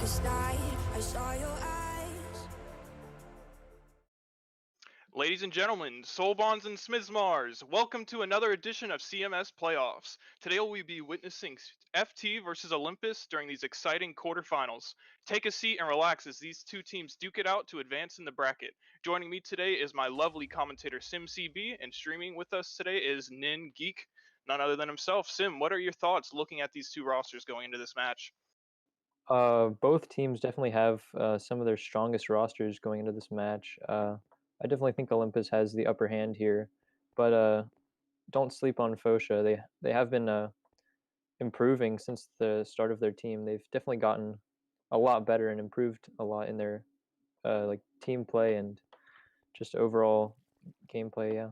darkest night, I saw your eyes. Ladies and gentlemen, Soul Bonds and Smizmars, welcome to another edition of CMS Playoffs. Today we'll be witnessing FT versus Olympus during these exciting quarterfinals. Take a seat and relax as these two teams duke it out to advance in the bracket. Joining me today is my lovely commentator SimCB, and streaming with us today is Nin Geek, none other than himself. Sim, what are your thoughts looking at these two rosters going into this match? Both teams definitely have some of their strongest rosters going into this match. I definitely think Olympus has the upper hand here, but don't sleep on Fotia. They have been improving since the start of their team. They've definitely gotten a lot better and improved a lot in their like team play and just overall gameplay. Yeah.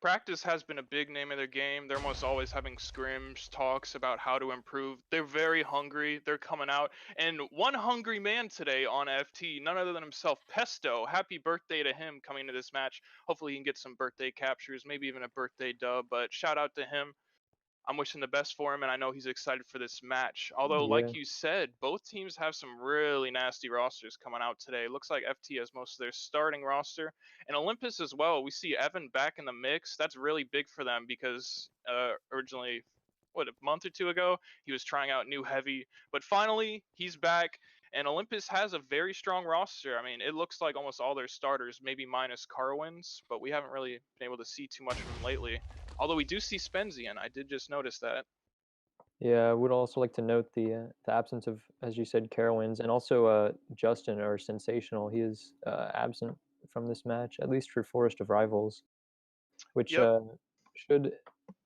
Practice has been a big name of their game. They're almost always having scrims, talks about how to improve. They're very hungry. They're coming out. And one hungry man today on FT, none other than himself, Pesto. Happy birthday to him coming into this match. Hopefully he can get some birthday captures, maybe even a birthday dub. But shout out to him. I'm wishing the best for him, and I know he's excited for this match. Although, Yeah. like you said, both teams have some really nasty rosters coming out today. Looks like FT has most of their starting roster, and Olympus as well. We see Evan back in the mix. That's really big for them because originally, a month or two ago, he was trying out new heavy, but finally he's back. And Olympus has a very strong roster. I mean, it looks like almost all their starters, maybe minus Carwins, but we haven't really been able to see too much from him lately. Although we do see Spenzian, I did just notice that. Yeah, I would also like to note the absence of, as you said, Carowinds, and also Justin or Sensational. He is absent from this match, at least for Forest of Rivals, which Yep, should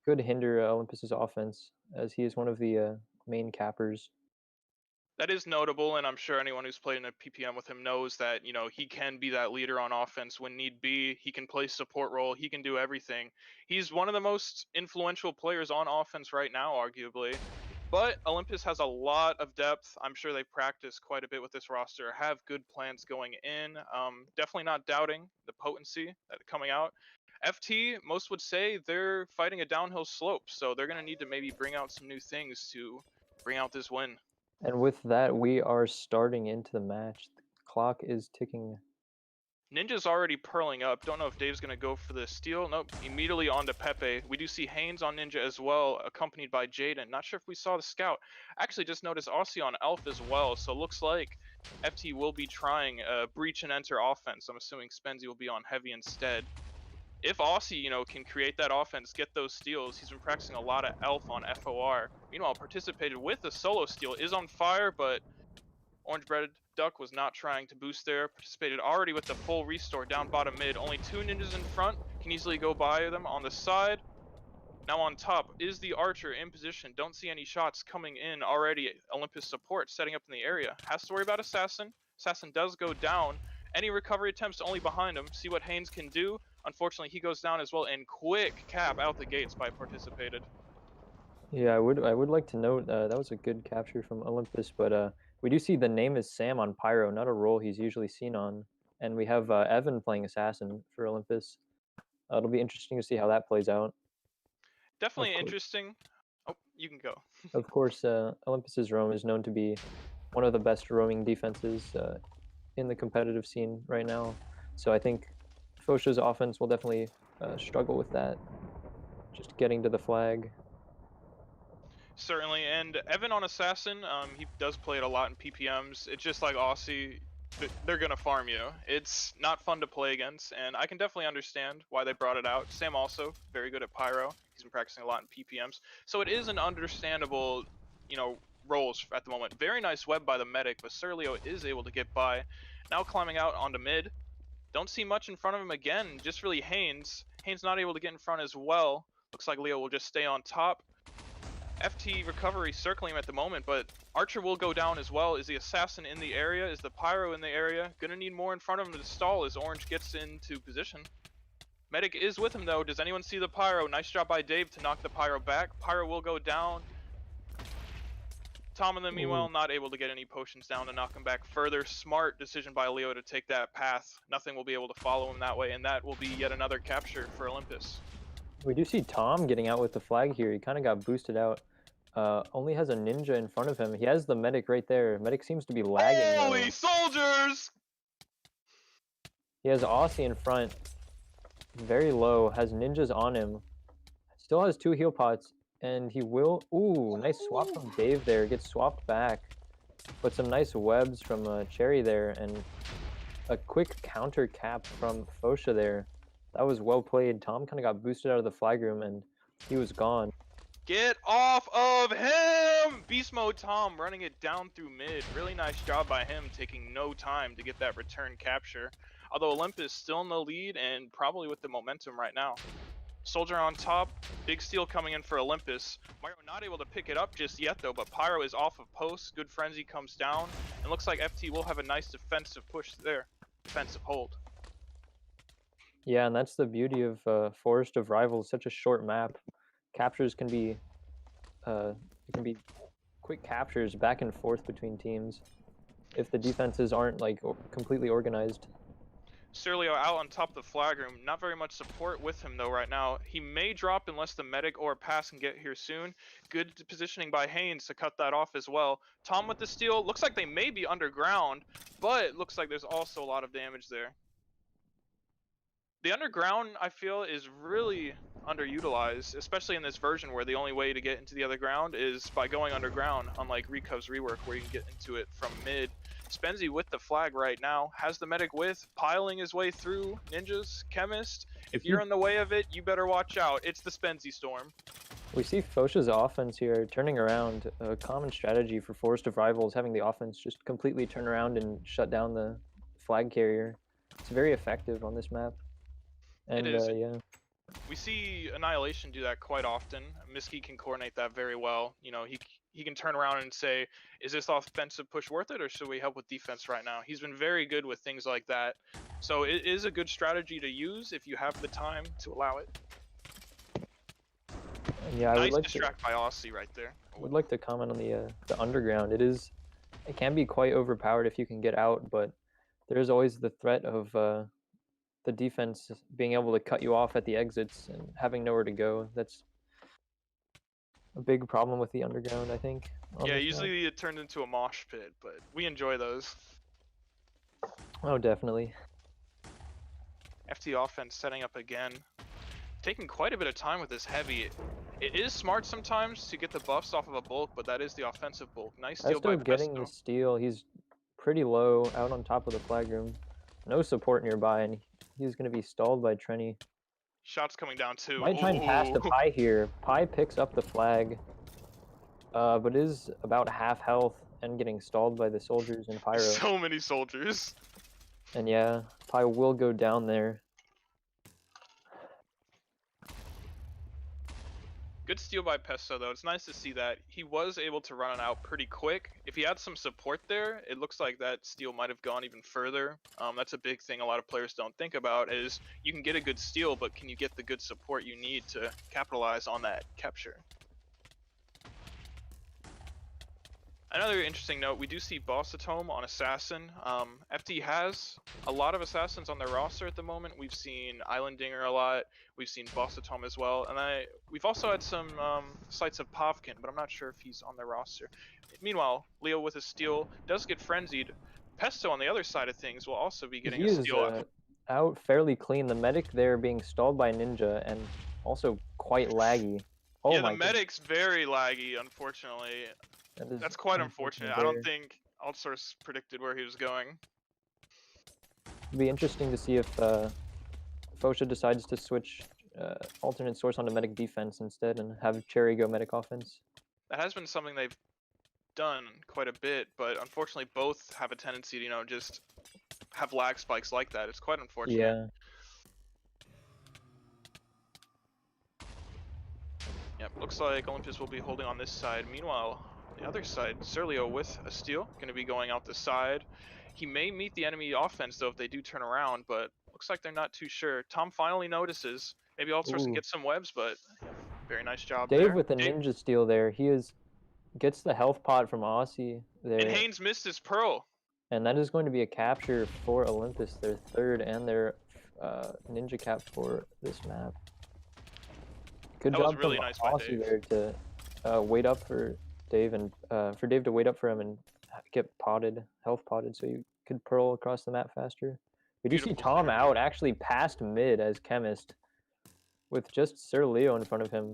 could hinder Olympus's offense, as he is one of the main cappers. that is notable, and I'm sure anyone who's played in a PPM with him knows that, he can be that leader on offense when need be. He can play support role, he can do everything. He's one of the most influential players on offense right now, arguably. But Olympus has a lot of depth. I'm sure they practice quite a bit with this roster, have good plans going in. Definitely not doubting the potency that coming out. FT, most would say they're fighting a downhill slope, so they're going to need to maybe bring out some new things to bring out this win. And with that, we are starting into the match. The clock is ticking. Ninja's already purling up. Don't know if Dave's going to go for the steal. Nope, immediately on to Pepe. We do see Haynes on Ninja as well, accompanied by Jaden. Not sure if we saw the scout. Actually, just noticed Aussie on Elf as well, so looks like FT will be trying a breach and enter offense. I'm assuming Spenzy will be on heavy instead. If Aussie, can create that offense, get those steals, he's been practicing a lot of Elf on FOR. Meanwhile, participated with a solo steal, is on fire, but Orange Breaded Duck was not trying to boost there. Participated already with the full restore down bottom mid. Only two ninjas in front, can easily go by them on the side. Now on top is the Archer in position. Don't see any shots coming in already. Olympus support setting up in the area. Has to worry about Assassin. Assassin does go down. Any recovery attempts only behind him. See what Haynes can do. Unfortunately, he goes down as well, and quick cap out the gates by Participated. Yeah, I would like to note that was a good capture from Olympus, but we do see the name is Sam on Pyro, not a role he's usually seen on, and we have Evan playing Assassin for Olympus. It'll be interesting to see how that plays out. Definitely Of course, interesting. Oh, you can go. of course, Olympus's roam is known to be one of the best roaming defenses in the competitive scene right now. So I think Fosha's offense will definitely struggle with that, just getting to the flag. Certainly, and Evan on Assassin, he does play it a lot in PPMs. It's just like Aussie, they're gonna farm you. It's not fun to play against, and I can definitely understand why they brought it out. Sam also very good at Pyro. He's been practicing a lot in PPMs, so it is an understandable, roles at the moment. Very nice web by the medic, but Surleo is able to get by. Now climbing out onto mid. Don't see much in front of him again. Just really Haynes. Haynes not able to get in front as well. Looks like Leo will just stay on top. FT recovery circling him at the moment, but Archer will go down as well. Is the Assassin in the area? Is the Pyro in the area? Gonna need more in front of him to stall as Orange gets into position. Medic is with him though. Does anyone see the Pyro? Nice job by Dave to knock the Pyro back. Pyro will go down. Tom in the meanwhile not able to get any potions down to knock him back further. Smart decision by Leo to take that path. Nothing will be able to follow him that way, and that will be yet another capture for Olympus. We do see Tom getting out with the flag here. He kind of got boosted out only has a ninja in front of him. He has the medic right there. Medic seems to be lagging though. Holy soldiers! He has Aussie in front. Very low. Has ninjas on him. Still has 2 heal pots. And he will... Ooh, nice swap from Dave there. Gets swapped back. But some nice webs from Cherry there. And a quick counter cap from Fotia there. That was well played. Tom kind of got boosted out of the flag room and he was gone. Get off of him! Beast mode Tom running it down through mid. Really nice job by him, taking no time to get that return capture. Although Olympus still in the lead and probably with the momentum right now. Soldier on top, big steal coming in for Olympus. Mario not able to pick it up just yet though, but Pyro is off of post. Good Frenzy comes down, and looks like FT will have a nice defensive push there. Defensive hold. Yeah, and that's the beauty of Forest of Rivals, such a short map. Captures can be it can be quick captures back and forth between teams if the defenses aren't like completely organized. Surlio out on top of the flag room. Not very much support with him though right now. He may drop unless the medic or pass can get here soon. Good positioning by Haynes to cut that off as well. Tom with the steal. Looks like they may be underground, but it looks like there's also a lot of damage there. The underground, I feel, is really underutilized, especially in this version where the only way to get into the other ground is by going underground, unlike Recov's rework where you can get into it from mid. Spenzy with the flag right now, has the medic with, piling his way through ninjas, chemist. If you're in the way of it, you better watch out. It's the Spenzy storm. We see Fosha's offense here turning around. A common strategy for Forest of Rivals, having the offense just completely turn around and shut down the flag carrier. It's very effective on this map. And it is. yeah. We see Annihilation do that quite often. Miski can coordinate that very well. You know, he can turn around and say, is this offensive push worth it or should we help with defense right now? He's been very good with things like that. So it is a good strategy to use if you have the time to allow it. Yeah, I nice would like distract by Aussie right there. I would like to comment on the underground. It can be quite overpowered if you can get out, but there's always the threat of the defense being able to cut you off at the exits and having nowhere to go. That's a big problem with the underground, I think. Yeah, usually it turns into a mosh pit, but we enjoy those. Oh, definitely. FT offense setting up again. Taking quite a bit of time with this heavy. It is smart sometimes to get the buffs off of a bulk, but that is the offensive bulk. Nice steal by Pesto. Getting the steal. He's pretty low out on top of the flag room. No support nearby, and he's going to be stalled by Trenny. Shots coming down too. Might try and pass to Pi here. Pi picks up the flag, but is about half health and getting stalled by the soldiers and Pyro. So many soldiers. And yeah, Pi will go down there. Good steal by Pesto though. It's nice to see that. He was able to run it out pretty quick. If he had some support there, it looks like that steal might have gone even further. That's a big thing a lot of players don't think about is you can get a good steal, but can you get the good support you need to capitalize on that capture? Another interesting note, we do see Bossatome on Assassin. FT has a lot of Assassins on their roster at the moment. We've seen Islandinger a lot. We've seen Bossatome as well. And we've also had some sights of Povkin, but I'm not sure if he's on their roster. Meanwhile, Leo with a steal does get frenzied. Pesto on the other side of things will also be getting a steal. Out fairly clean. The medic there being stalled by Ninja and also quite laggy. Oh yeah, the medic's very laggy, unfortunately. That's quite unfortunate. I don't think Outsource predicted where he was going. It'd be interesting to see if Fotia decides to switch alternate source onto medic defense instead and have Cherry go medic offense. That has been something they've done quite a bit, but unfortunately both have a tendency to, you know, just have lag spikes like that. It's quite unfortunate. Yeah. Yep, looks like Olympus will be holding on this side. Meanwhile, the other side, Surlio with a steal, going to be going out the side. He may meet the enemy offense though if they do turn around, but looks like they're not too sure. Tom finally notices. Maybe Outsource can get some webs, but very nice job there. Dave with a ninja steal there. He gets the health pot from Aussie there. And Haynes missed his pearl. And that is going to be a capture for Olympus, their third and their ninja cap for this map. Good job really nice by Aussie Dave. there to wait up for Dave and for Dave to wait up for him and get potted, health potted, so you could pearl across the map faster. We do see Beautiful Tom synergy. out, actually past mid as Chemist, with just Sir Leo in front of him.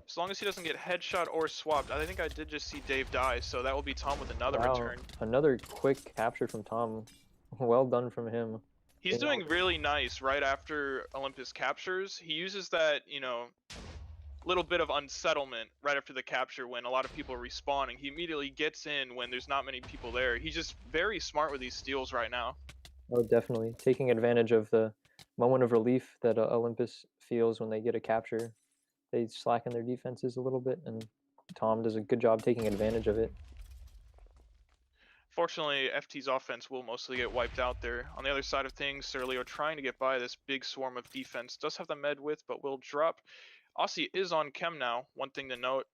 As long as he doesn't get headshot or swapped. I think I did just see Dave die, so that will be Tom with another Wow, return. another quick capture from Tom. Well done from him. He's doing really nice right after Olympus captures. He uses that, you know, little bit of unsettlement right after the capture when a lot of people are respawning. He immediately gets in when there's not many people there. He's just very smart with these steals right now. Oh, definitely. Taking advantage of the moment of relief that Olympus feels when they get a capture. They slacken their defenses a little bit, and Tom does a good job taking advantage of it. Fortunately, FT's offense will mostly get wiped out there. On the other side of things, Sir Leo trying to get by this big swarm of defense. Does have the med width, but will drop. Aussie is on chem now. One thing to note,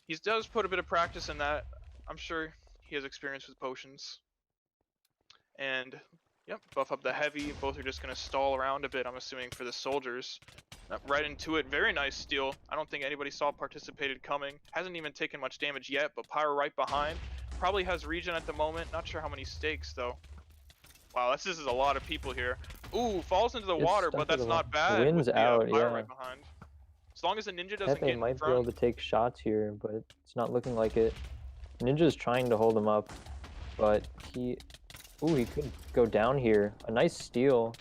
he does put a bit of practice in that. I'm sure he has experience with potions. And, yep, buff up the heavy. Both are just going to stall around a bit, I'm assuming, for the soldiers. Right into it. Very nice steal. I don't think anybody saw participated coming. Hasn't even taken much damage yet, but Pyro right behind. Probably has regen at the moment. Not sure how many stakes, though. Wow, this is a lot of people here. Ooh, falls into the Gets water, stuck but to that's the not wa- bad Wins with the out, Pyro yeah. right behind. As long as the Ninja doesn't Pepe get in might front. be able to take shots here, but it's not looking like it. Ninja's trying to hold him up, but he... Ooh, he could go down here. A nice steal.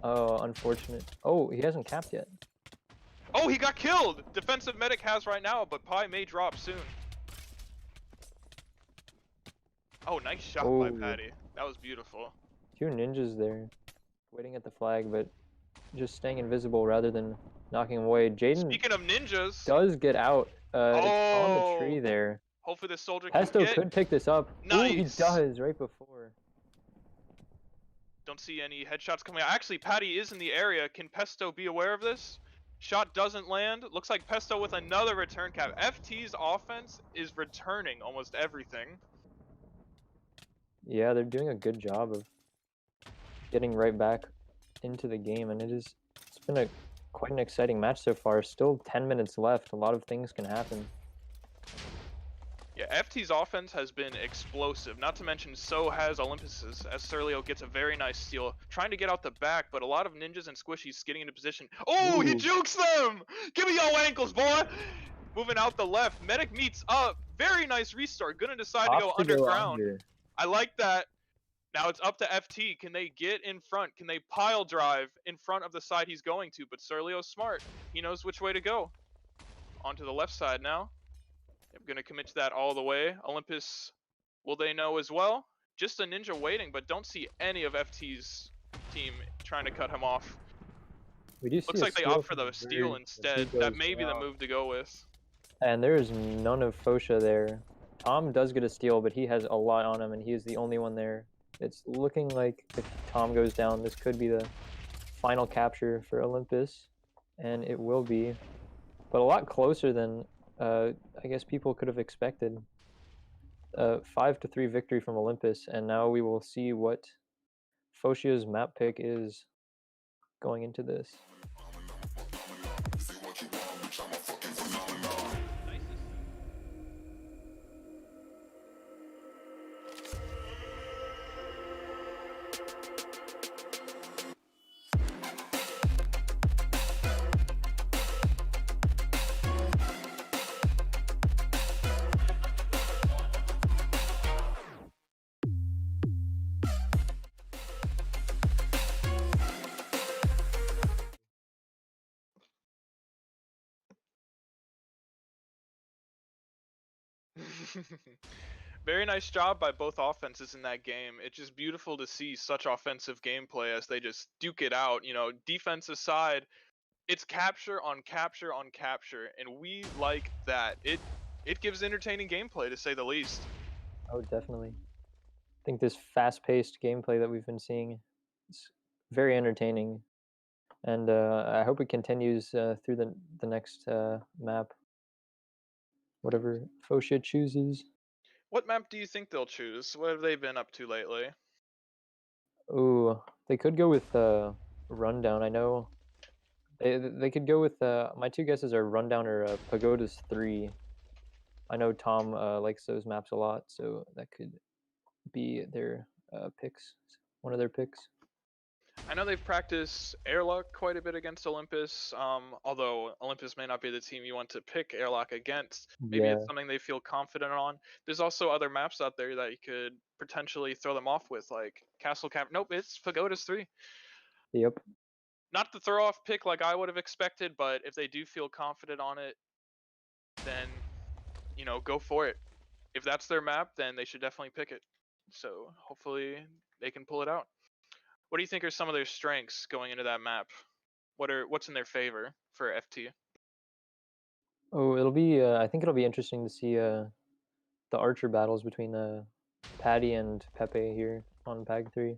Oh, unfortunate. Oh, he hasn't capped yet. Oh, he got killed! Defensive medic has right now, but Pi may drop soon. Oh, nice shot by Oh. Patty. That was beautiful. Two ninjas there, waiting at the flag, but just staying invisible rather than knocking him away. Jaden Speaking of ninjas, does get out. It's on the tree oh, there. hopefully this soldier can Pesto get. could pick this up. Nice. Ooh, he does right before. Don't see any headshots coming out. Actually, Patty is in the area. Can Pesto be aware of this? Shot doesn't land. Looks like Pesto with another return cap. FT's offense is returning almost everything. Yeah, they're doing a good job of getting right back into the game, and it's been quite an exciting match so far. Still 10 minutes left. A lot of things can happen. Yeah, FT's offense has been explosive. Not to mention, so has Olympus's, as Sir Leo gets a very nice steal. Trying to get out the back, but a lot of ninjas and squishies getting into position. Oh, he Ooh. jukes them! Give me your ankles, boy! Moving out the left. Medic meets up. Very nice restart. Gonna decide to go underground. I like that. Now it's up to FT. Can they get in front? Can they pile drive in front of the side he's going to? But Sir Leo's smart. He knows which way to go. Onto the left side now. I'm going to commit to that all the way. Olympus, will they know as well? Just a ninja waiting, but don't see any of FT's team trying to cut him off. We do see Looks like they steal opt for from the steal Bird, instead. he That goes may be the down. move to go with. And there is none of Fotia there. Tom does get a steal, but he has a lot on him, and he is the only one there. It's looking like if Tom goes down, this could be the final capture for Olympus, and it will be. But a lot closer than I guess people could have expected. 5-3 victory from Olympus, and now we will see what Fotia's map pick is going into this. Very nice job by both offenses in that game. It's just beautiful to see such offensive gameplay as they just duke it out. You know, defensive side, it's capture on capture on capture, and we like that. It gives entertaining gameplay, to say the least. Oh, definitely. I think this fast-paced gameplay that we've been seeing is very entertaining, and I hope it continues through the next map, whatever Fotia chooses. What map do you think they'll choose? What have they been up to lately? Ooh, they could go with Rundown. I know They could go with my two guesses are Rundown or Pagodas 3. I know Tom likes those maps a lot, so that could be their picks. One of their picks. I know they've practiced airlock quite a bit against Olympus, although Olympus may not be the team you want to pick airlock against. Maybe it's Yeah. something they feel confident on. There's also other maps out there that you could potentially throw them off with, like Castle Cap. Nope, it's Pagodas 3. Yep. Not the throw off pick like I would have expected, but if they do feel confident on it, then, you know, go for it. If that's their map, then they should definitely pick it. So hopefully they can pull it out. What do you think are some of their strengths going into that map? What's in their favor for FT? Oh, it'll be. I think it'll be interesting to see the archer battles between Patty and Pepe here on Pag 3,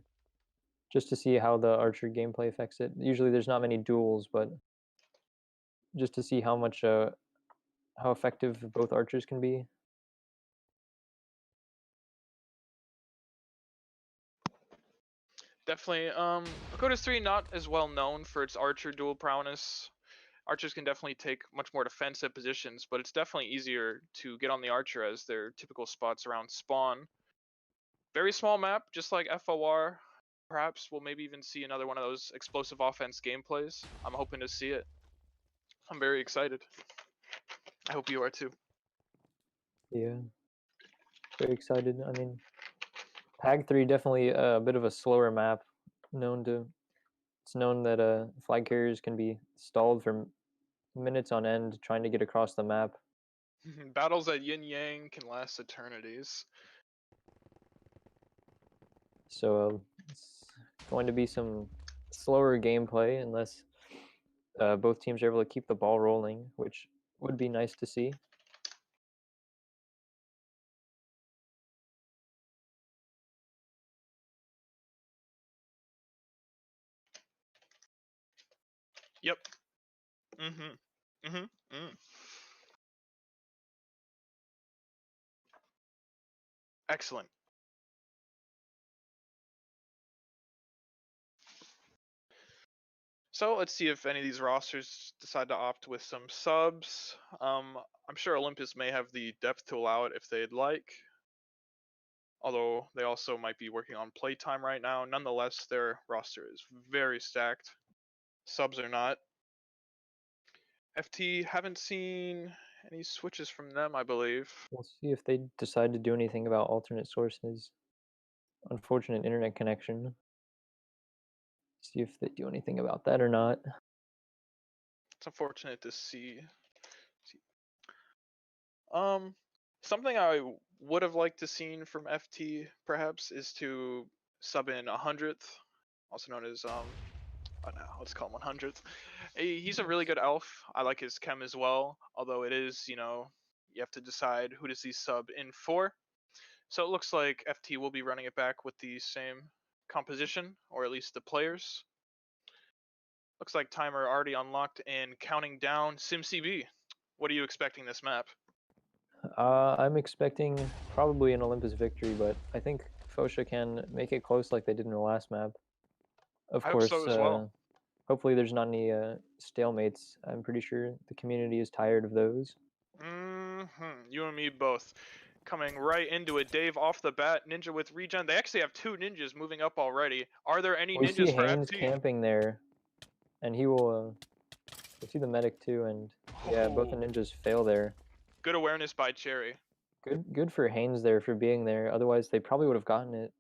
just to see how the archer gameplay affects it. Usually, there's not many duels, but just to see how much how effective both archers can be. Definitely. Pagodas 3 not as well known for its archer dual prowess. Archers can definitely take much more defensive positions, but it's definitely easier to get on the archer as their typical spots around spawn. Very small map, just like FOR. Perhaps we'll maybe even see another one of those explosive offense gameplays. I'm hoping to see it. I'm very excited. I hope you are too. Yeah. Very excited. I mean, Pag 3 definitely a bit of a slower map. It's known that flag carriers can be stalled for minutes on end trying to get across the map. Battles at Yin Yang can last eternities. So it's going to be some slower gameplay unless both teams are able to keep the ball rolling, which would be nice to see. Yep. Mm-hmm. Mm-hmm. Mm. Excellent. So let's see if any of these rosters decide to opt with some subs. I'm sure Olympus may have the depth to allow it if they'd like. Although they also might be working on playtime right now. Nonetheless, their roster is very stacked. Subs or not. FT haven't seen any switches from them, I believe. We'll see if they decide to do anything about alternate sources. Unfortunate internet connection. See if they do anything about that or not. It's unfortunate to see. Something I would have liked to seen from FT perhaps is to sub in 100th, also known as oh no, let's call him 100th. He's a really good elf. I like his chem as well, although it is, you know, you have to decide who does he sub in for. So it looks like FT will be running it back with the same composition, or at least the players. Looks like timer already unlocked and counting down. SimCB, what are you expecting this map? I'm expecting probably an Olympus victory, but I think Fotia can make it close like they did in the last map. Of I hope course, so as well. hopefully there's not any stalemates. I'm pretty sure the community is tired of those. You and me both. Coming right into it, Dave off the bat, Ninja with regen. They actually have two ninjas moving up already. Are there any We see ninjas for Haynes FT? camping there, and he will. We see the medic too, and yeah, both the ninjas fail there. Good awareness by Cherry. Good for Haynes there for being there. Otherwise, they probably would have gotten it,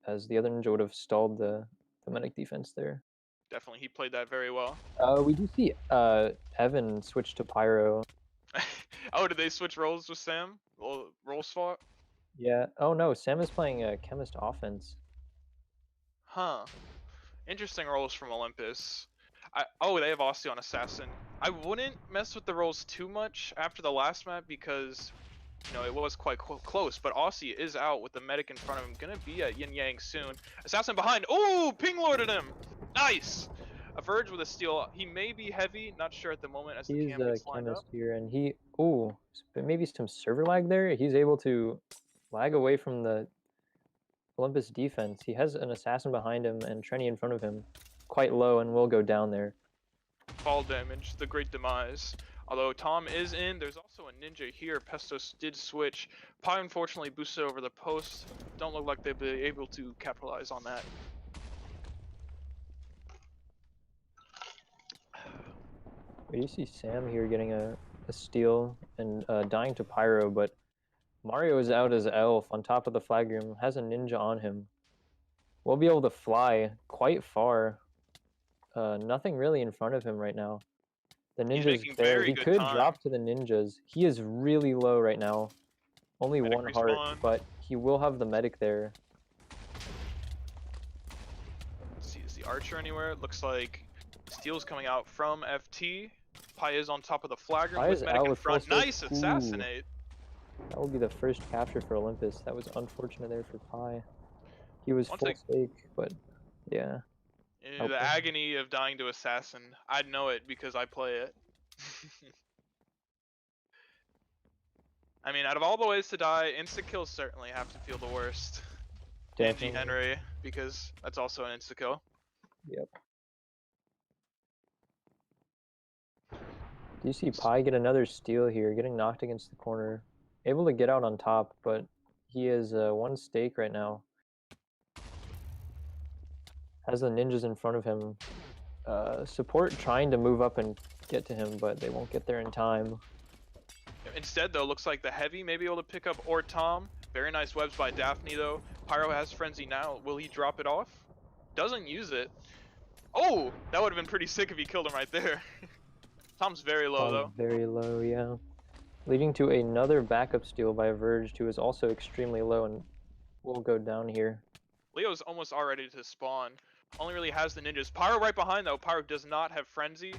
as the other ninja would have stalled the medic defense there. Definitely, he played that very well. We do see Evan switch to Pyro. Oh, did they switch roles with Sam? Role swap? Yeah. Oh no, Sam is playing Chemist offense. Huh. Interesting roles from Olympus. Oh, they have Aussie on Assassin. I wouldn't mess with the roles too much after the last map because, you know, it was quite close, but Aussie is out with the medic in front of him. Gonna be at Yin Yang soon. Assassin behind. Oh, ping lorded him. Nice. A Verge with a steal. He may be heavy, not sure at the moment as the He's cam a gets lined up. chemist here, and he maybe some server lag there. He's able to lag away from the Olympus defense. He has an assassin behind him and Trenny in front of him, quite low, and will go down there. fall damage, the great demise. Although Tom is in, there's also a ninja here. Pestos did switch. Pi unfortunately boosted over the post. Don't look like they'll be able to capitalize on that. You see Sam here getting a steal and dying to Pyro, but Mario is out as Elf on top of the flag room, has a ninja on him. We'll be able to fly quite far. Nothing really in front of him right now. The He's ninja's making there. very He good could time. drop to the ninjas. He is really low right now. Only Medic one heart, respawn. but he will have the medic there. Let's see, is the archer anywhere? It looks like steel's coming out from FT. Pi is on top of the flag room Pi with is medic out in with front. full Nice scope. Ooh. assassinate. That will be the first capture for Olympus. That was unfortunate there for Pi. He was full stake, but yeah. The agony of dying to assassin. I'd know it because I play it. I mean, out of all the ways to die, insta kills certainly have to feel the worst. Definitely. Angie Henry, because that's also an insta kill. Yep. Do you see Pi get another steal here, getting knocked against the corner? Able to get out on top, but he is one stake right now. Has the ninjas in front of him. Support trying to move up and get to him, but they won't get there in time. Instead, though, looks like the heavy may be able to pick up or Tom. Very nice webs by Daphne, though. Pyro has Frenzy now. Will he drop it off? Doesn't use it. Oh, that would have been pretty sick if he killed him right there. Tom's very low, though. Very low, yeah. Leading to another backup steal by Verged, who is also extremely low and will go down here. Leo's almost all ready to spawn. Only really has the ninjas. Pyro right behind, though. Pyro does not have Frenzy.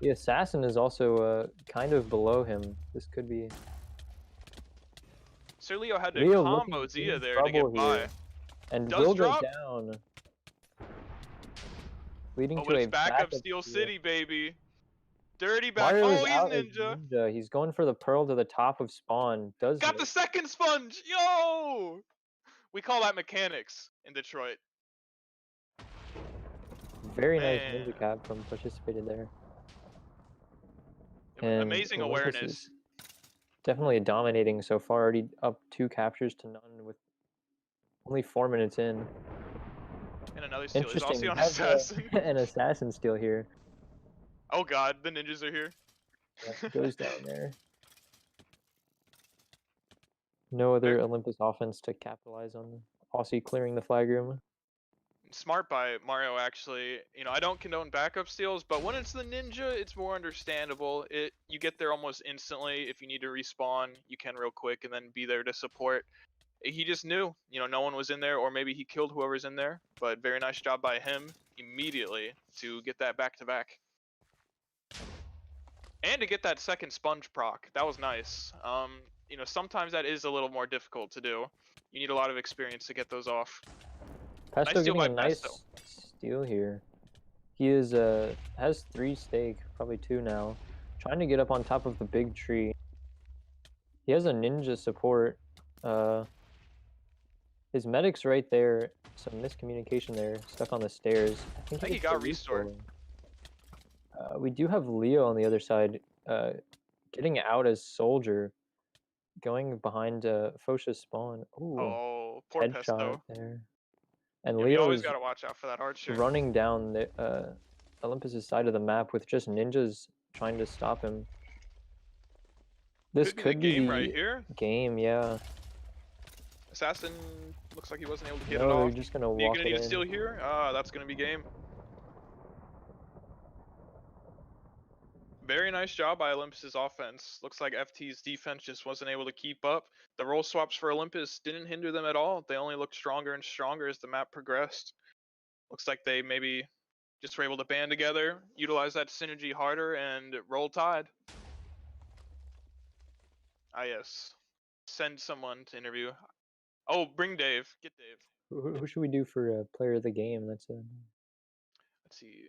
The assassin is also kind of below him. This could be... Sir Leo had to combo Zia there to get by. And will go down. Leading to a backup Steel City, baby. Dirty back. Oh, he's ninja. He's going for the pearl to the top of spawn. Got the second sponge. Yo! We call that mechanics in Detroit. Very nice ninja cap from participated there. And amazing awareness. Definitely dominating so far. Already up 2 captures to none with only 4 minutes in. And another steal. Interesting. Is assassin. An assassin steal here. Oh god, the ninjas are here. Yeah, goes down there. No other Olympus offense to capitalize on Aussie clearing the flag room. Smart by Mario, actually. You know, I don't condone backup steals, but when it's the ninja, it's more understandable. You get there almost instantly. If you need to respawn, you can real quick and then be there to support. He just knew, you know, no one was in there, or maybe he killed whoever's in there. But very nice job by him immediately to get that back-to-back. And to get that second sponge proc. That was nice. You know, sometimes that is a little more difficult to do. You need a lot of experience to get those off. Pesto nice getting a nice steal here. He is has 3 stake, probably 2 now. Trying to get up on top of the big tree. He has a ninja support. His medic's right there. Some miscommunication there. Stuck on the stairs. I think he got restored. We do have Leo on the other side, getting out as soldier, going behind Fosha's spawn. Ooh, oh, poor headshot Pesto there. And yeah, Leo always is gotta watch out for that archer. Running down the Olympus' side of the map with just ninjas trying to stop him. This could be the game right here. Game, yeah. Assassin looks like he wasn't able to get it off. off. They're just gonna walk You're gonna it need in. a steal here. That's gonna be game. Very nice job by Olympus' offense. Looks like FT's defense just wasn't able to keep up. The role swaps for Olympus didn't hinder them at all. They only looked stronger and stronger as the map progressed. Looks like they maybe just were able to band together, utilize that synergy harder, and roll tide. Ah, yes. Send someone to interview. Oh, bring Dave. Get Dave. Who should we do for player of the game? Let's see.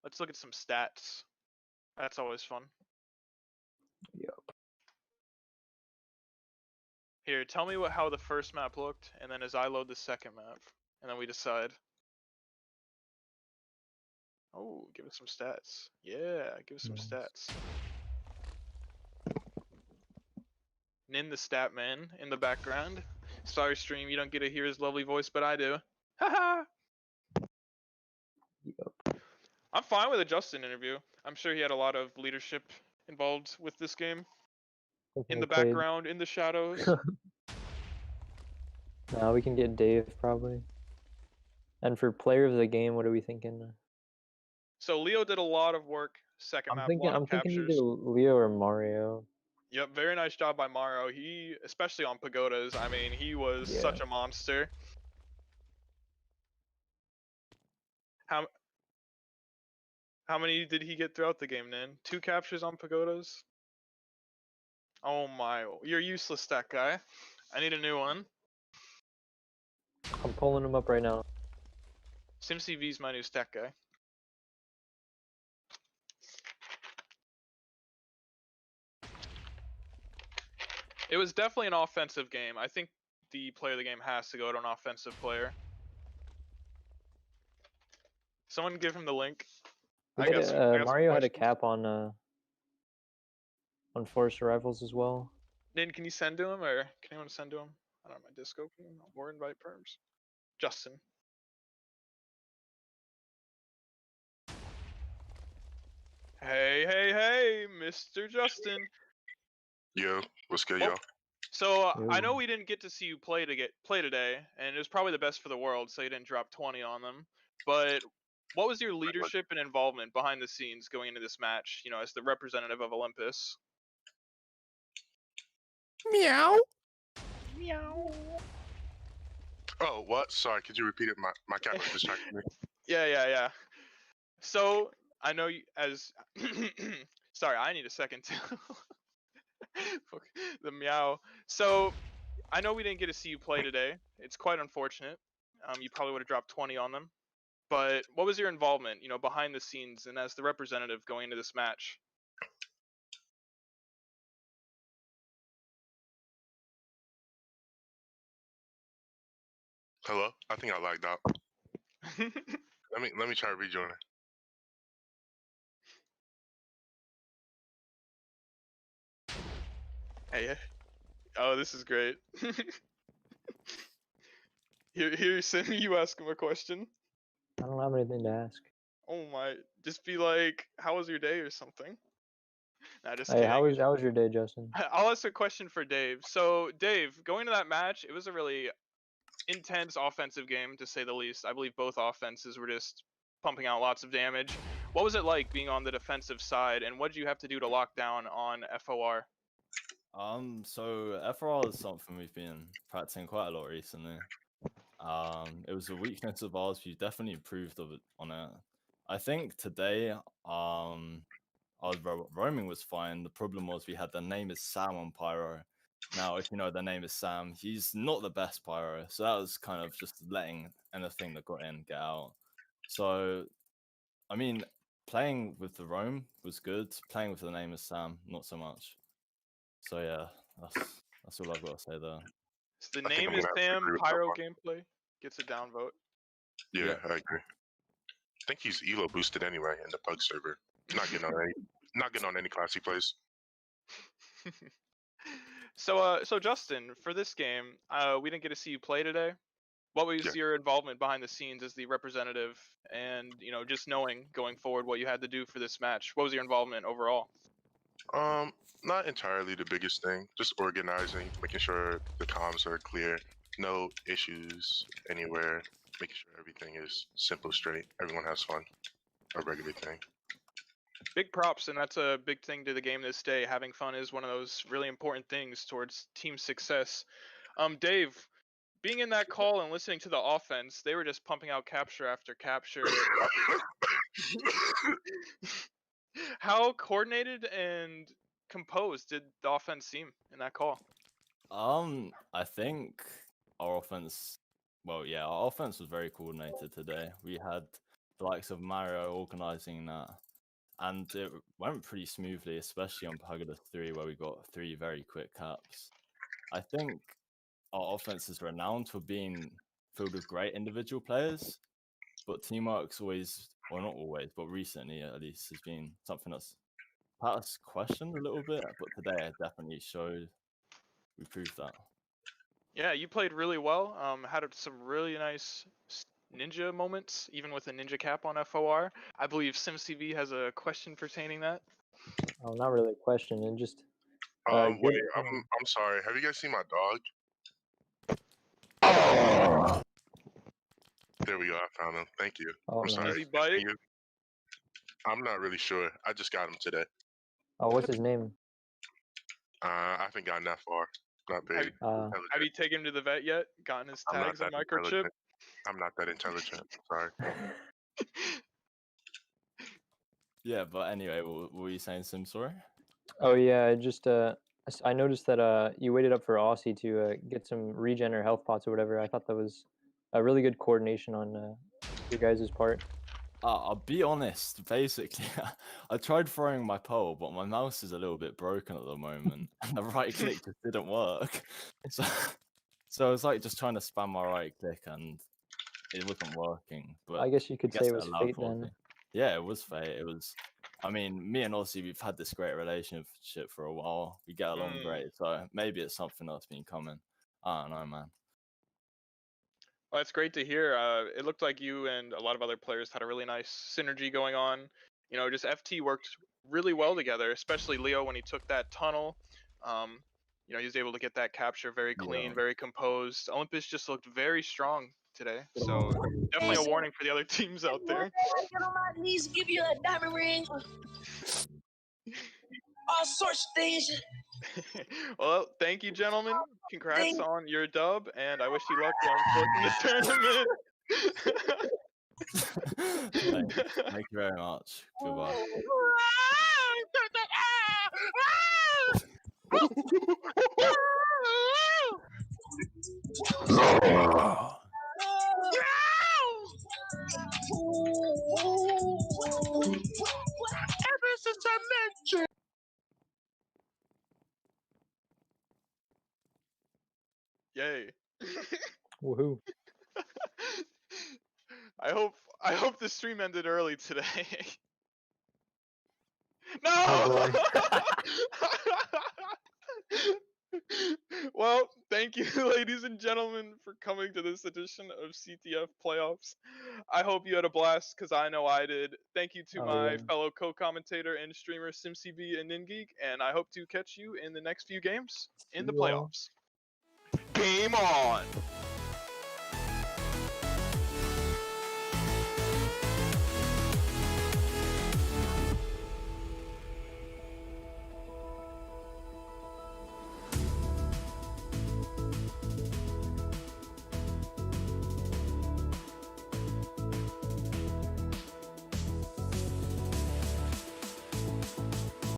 Let's look at some stats. That's always fun. Yep. Here, tell me how the first map looked, and then as I load the second map, and then we decide. Oh, give us some stats. Yeah, give us some Nice. stats. Nin the stat man in the background. Sorry, stream, you don't get to hear his lovely voice, but I do. Haha! Yup. I'm fine with a Justin interview. I'm sure he had a lot of leadership involved with this game. In Definitely the played. background, in the shadows. Now we can get Dave probably. And for player of the game, what are we thinking? So Leo did a lot of work. Second map, a lot of I'm thinking captures. either Leo or Mario. Yep, very nice job by Mario. He, especially on pagodas, I mean, he was Yeah. such a monster. How many did he get throughout the game, Nin? 2 captures on pagodas? Oh my, you're useless, that guy. I need a new one. I'm pulling him up right now. SimCV's my new stat guy. It was definitely an offensive game. I think the player of the game has to go to an offensive player. Someone give him the link. I got some Mario had a questions. cap on forced arrivals as well. Nin, can you send to him, or can anyone send to him? I don't know, my disc open or invite perms. Justin. Hey, Mr. Justin. Yo, what's good, Well, y'all? So I know Ooh. we didn't get to see you play today, and it was probably the best for the world, so you didn't drop 20 on them. But what was your leadership and involvement behind the scenes going into this match? You know, as the representative of Olympus. Meow. Meow. Oh, what? Sorry, could you repeat it? My cat was distracting me. Yeah. So I know you as. Sorry, I need a second too. Fuck, the meow. So I know we didn't get to see you play today. It's quite unfortunate. You probably would have dropped 20 on them. But what was your involvement, you know, behind the scenes and as the representative going into this match? Hello? I think I lagged out. Let me try rejoining. Hey, oh, this is great. Here, send me. You ask him a question. I don't have anything to ask. Oh my, just be like, "How was your day?" or something. Nah, just Hey, kidding. how was your day, Justin? I'll ask a question for Dave. So, Dave, going to that match, it was a really intense offensive game, to say the least. I believe both offenses were just pumping out lots of damage. What was it like being on the defensive side, and what did you have to do to lock down on FOR? So FRR is something we've been practicing quite a lot recently. It was a weakness of ours. We definitely improved on it. I think today, our roaming was fine. The problem was we had the name is Sam on Pyro. Now, if you know the name is Sam, he's not the best Pyro, so that was kind of just letting anything that got in get out. So, I mean, playing with the roam was good. Playing with the name is Sam, not so much. So yeah, that's all I've got to say there. So the I think name I'm is gonna have to Sam. agree with that Pyro one. gameplay gets a downvote. Yeah, Yeah. I agree. I think he's elo boosted anyway in the pug server. Not getting on any classy plays. So Justin, for this game, we didn't get to see you play today. What was Yeah. your involvement behind the scenes as the representative, and you know, just knowing going forward what you had to do for this match? What was your involvement overall? Not entirely the biggest thing. Just organizing, making sure the comms are clear, no issues anywhere, making sure everything is simple, straight, everyone has fun. A regular thing. Big props, and that's a big thing to the game this day. Having fun is one of those really important things towards team success. Dave, being in that call and listening to the offense, they were just pumping out capture after capture. How coordinated and composed did the offense seem in that call? I think our offense, our offense was very coordinated today. We had the likes of Mario organizing that, and it went pretty smoothly, especially on Pagoda 3, where we got 3 very quick caps. I think our offense is renowned for being filled with great individual players, but teamwork's always well, not always, but recently at least, has been something that's had us questioned a little bit. But today, it definitely showed we proved that. Yeah, you played really well. Had some really nice ninja moments, even with a ninja cap on FOR. I believe SimCV has a question pertaining that. Oh, not really a question. And just Wait, good. I'm sorry. Have you guys seen my dog? There we go. I found him. Thank you. Oh, I'm nice. sorry. Is he biting? I'm not really sure. I just got him today. Oh, what's his name? I haven't gotten that far. Not very intelligent. Have you taken him to the vet yet? Gotten his I'm not tags and that microchip? intelligent. I'm not that intelligent. Sorry. Yeah, but anyway, what were you saying, Sim? Sorry. Oh yeah, I noticed that you waited up for Aussie to get some regen or health pots or whatever. I thought that was a really good coordination on your guys' part. I'll be honest. Basically, I tried throwing my pole, but my mouse is a little bit broken at the moment, and the right click just didn't work. So I was like just trying to spam my right click, and it wasn't working. But I guess you could I say guess it it was allowed fate for then. it. Yeah, it was fate. It was. I mean, me and Aussie, we've had this great relationship for a while. We get along great, so maybe it's something that's been coming. I don't know, man. Well, that's great to hear. It looked like you and a lot of other players had a really nice synergy going on. You know, just FT worked really well together, especially Leo when he took that tunnel. You know, he was able to get that capture very clean, Yeah. very composed. Olympus just looked very strong today. So definitely a warning for the other teams out there. Get on my knees, give you a diamond ring. All sorts of things. Well, thank you, gentlemen. Congrats Thank- on your dub, and I wish you luck going forth in the tournament. Thank you very much. Goodbye. Yay. Woohoo! I hope the stream ended early today. Oh No! Well, thank you, ladies and gentlemen, for coming to this edition of CTF Playoffs. I hope you had a blast, because I know I did. Thank you to Oh, my yeah. fellow co-commentator and streamer SimCV and NinGeek, and I hope to catch you in the next few games in the See you all. playoffs. Game on!